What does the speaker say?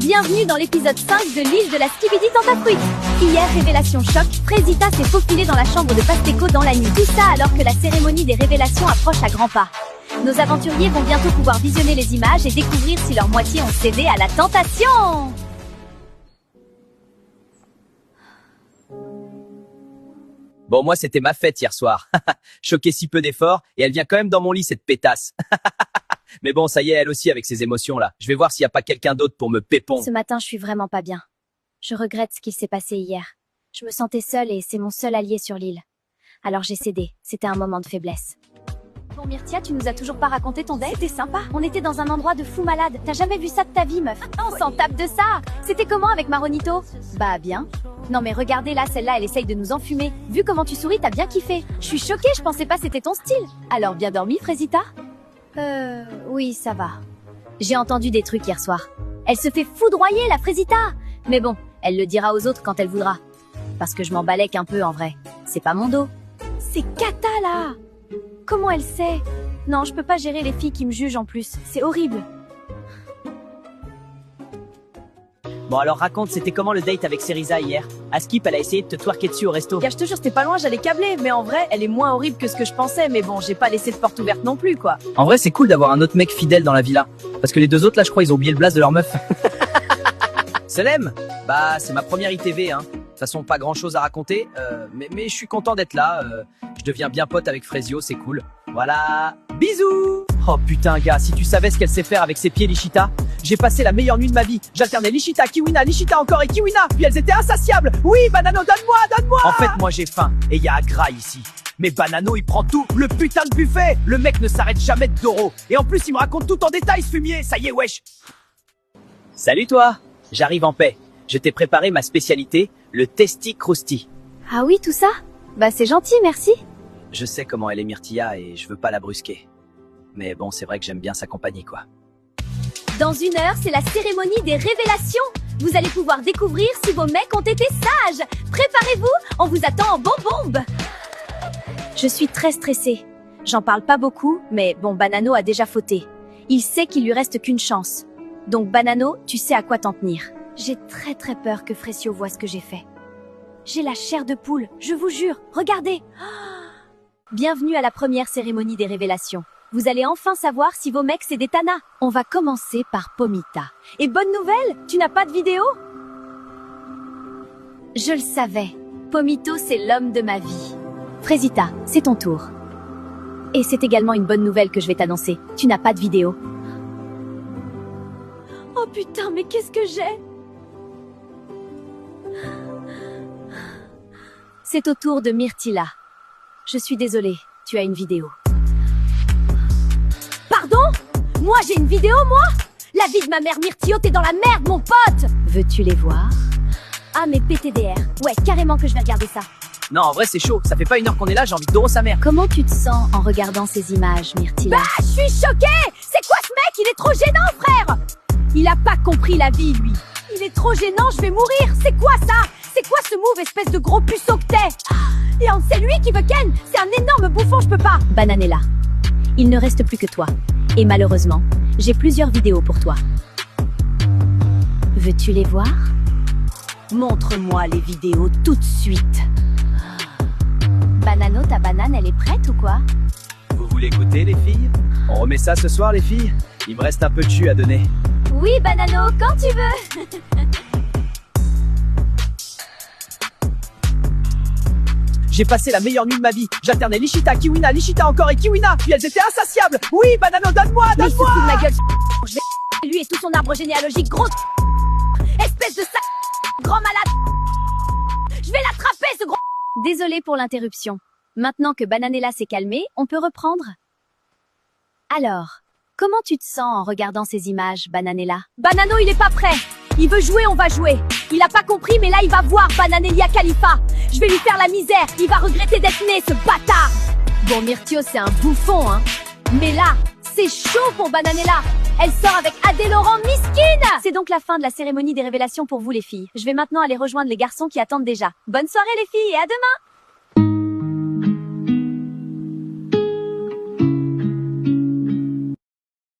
Bienvenue dans l'épisode 5 de l'île de la Skibidi Tentafruit. Hier, révélation choc, Frésita s'est faufilée dans la chambre de Pasteco dans la nuit. Tout ça alors que la cérémonie des révélations approche à grands pas. Nos aventuriers vont bientôt pouvoir visionner les images et découvrir si leur moitié ont cédé à la tentation. Bon, moi, c'était ma fête hier soir. Choqué si peu d'efforts, et elle vient quand même dans mon lit, cette pétasse. Mais bon, ça y est, elle aussi avec ses émotions-là. Je vais voir s'il n'y a pas quelqu'un d'autre pour me pépon. Ce matin, je suis vraiment pas bien. Je regrette ce qui s'est passé hier. Je me sentais seule et c'est mon seul allié sur l'île. Alors j'ai cédé. C'était un moment de faiblesse. Bon, Myrtia, tu nous as toujours pas raconté ton date? C'était sympa. On était dans un endroit de fou malade. T'as jamais vu ça de ta vie, meuf? On s'en tape de ça. C'était comment avec Maronito? Bah, bien. Non mais regardez là, celle-là, elle essaye de nous enfumer. Vu comment tu souris, t'as bien kiffé. Je suis choquée, je pensais pas c'était ton style. Alors, bien dormi, Frésita? Oui, ça va. J'ai entendu des trucs hier soir. Elle se fait foudroyer, la Frésita. Mais bon, elle le dira aux autres quand elle voudra. Parce que je m'en balèque un peu en vrai. C'est pas mon dos. C'est Kata là. Comment elle sait? Non, je peux pas gérer les filles qui me jugent en plus. C'est horrible. Bon, alors raconte, c'était comment le date avec Cerisa hier? Askip, elle a essayé de te twerker dessus au resto. Gars, je te jure, c'était pas loin, j'allais câbler. Mais en vrai, elle est moins horrible que ce que je pensais. Mais bon, j'ai pas laissé de porte ouverte non plus, quoi. En vrai, c'est cool d'avoir un autre mec fidèle dans la villa. Parce que les deux autres, là, je crois, ils ont oublié le blaze de leur meuf. Selem? Bah, c'est ma première ITV, hein. De toute façon, pas grand chose à raconter, mais je suis content d'être là. Je deviens bien pote avec Frésio, c'est cool. Voilà, bisous. Oh putain, gars, si tu savais ce qu'elle sait faire avec ses pieds, Lichita. J'ai passé la meilleure nuit de ma vie. J'alternais Lichita, Kiwina, Lichita encore et Kiwina. Puis elles étaient insatiables. Oui, Banano, donne-moi, donne-moi. En fait, moi j'ai faim et y a Agra ici. Mais Banano, il prend tout, le putain de buffet. Le mec ne s'arrête jamais de Doro. Et en plus, il me raconte tout en détail, ce fumier. Ça y est, wesh. Salut toi. J'arrive en paix. Je t'ai préparé ma spécialité, le Testi Crousti. Ah oui, tout ça? Bah c'est gentil, merci. Je sais comment elle est Myrtilla et je veux pas la brusquer. Mais bon, c'est vrai que j'aime bien sa compagnie, quoi. Dans 1 heure, c'est la cérémonie des révélations. Vous allez pouvoir découvrir si vos mecs ont été sages. Préparez-vous, on vous attend en bombe. Je suis très stressée. J'en parle pas beaucoup, mais bon, Banano a déjà fauté. Il sait qu'il lui reste qu'une chance. Donc Banano, tu sais à quoi t'en tenir. J'ai très peur que Frésio voie ce que j'ai fait. J'ai la chair de poule, je vous jure, regardez. Bienvenue à la première cérémonie des révélations. Vous allez enfin savoir si vos mecs c'est des tanas. On va commencer par Pomita. Et bonne nouvelle, tu n'as pas de vidéo? Je le savais. Pomito, c'est l'homme de ma vie. Frésita, c'est ton tour. Et c'est également une bonne nouvelle que je vais t'annoncer. Tu n'as pas de vidéo. Oh putain, mais qu'est-ce que j'ai? C'est au tour de Myrtilla. Je suis désolée, tu as une vidéo. Pardon? Moi j'ai une vidéo, moi? La vie de ma mère Myrtio, t'es dans la merde, mon pote! Veux-tu les voir? Ah, mais PTDR. Ouais, carrément que je vais regarder ça. Non, en vrai, c'est chaud. Ça fait pas 1 heure qu'on est là, j'ai envie de Doro sa mère. Comment tu te sens en regardant ces images, Myrtilla? Bah, je suis choquée! C'est quoi ce mec? Il est trop gênant, frère! Il a pas compris la vie, lui. Il est trop gênant, je vais mourir! C'est quoi ça? C'est quoi ce move, espèce de gros puceau que t'es? Et c'est lui qui veut Ken! C'est un énorme bouffon, je peux pas! Bananella, il ne reste plus que toi. Et malheureusement, j'ai plusieurs vidéos pour toi. Veux-tu les voir? Montre-moi les vidéos tout de suite. Banano, ta banane, elle est prête ou quoi? Vous voulez goûter, les filles? On remet ça ce soir, les filles? Il me reste un peu de jus à donner. Oui, Banano, quand tu veux. J'ai passé la meilleure nuit de ma vie. J'alternais Lichita, Kiwina, Lichita encore et Kiwina. Puis elles étaient insatiables. Oui, Banano, donne-moi, Mais il se donne-moi. fout de ma gueule. Je vais lui et tout son arbre généalogique, gros. Espèce de sac. Grand malade. Je vais l'attraper, ce gros. Désolée pour l'interruption. Maintenant que Bananella s'est calmée, on peut reprendre? Alors, comment tu te sens en regardant ces images, Bananella? Banano, il est pas prêt. Il veut jouer, on va jouer. Il a pas compris, mais là, il va voir Bananelia Khalifa. Je vais lui faire la misère. Il va regretter d'être né, ce bâtard. Bon, Myrtio, c'est un bouffon, hein. Mais là, c'est chaud pour Bananella. Elle sort avec Adé Laurent Miskine. C'est donc la fin de la cérémonie des révélations pour vous, les filles. Je vais maintenant aller rejoindre les garçons qui attendent déjà. Bonne soirée, les filles, et à demain!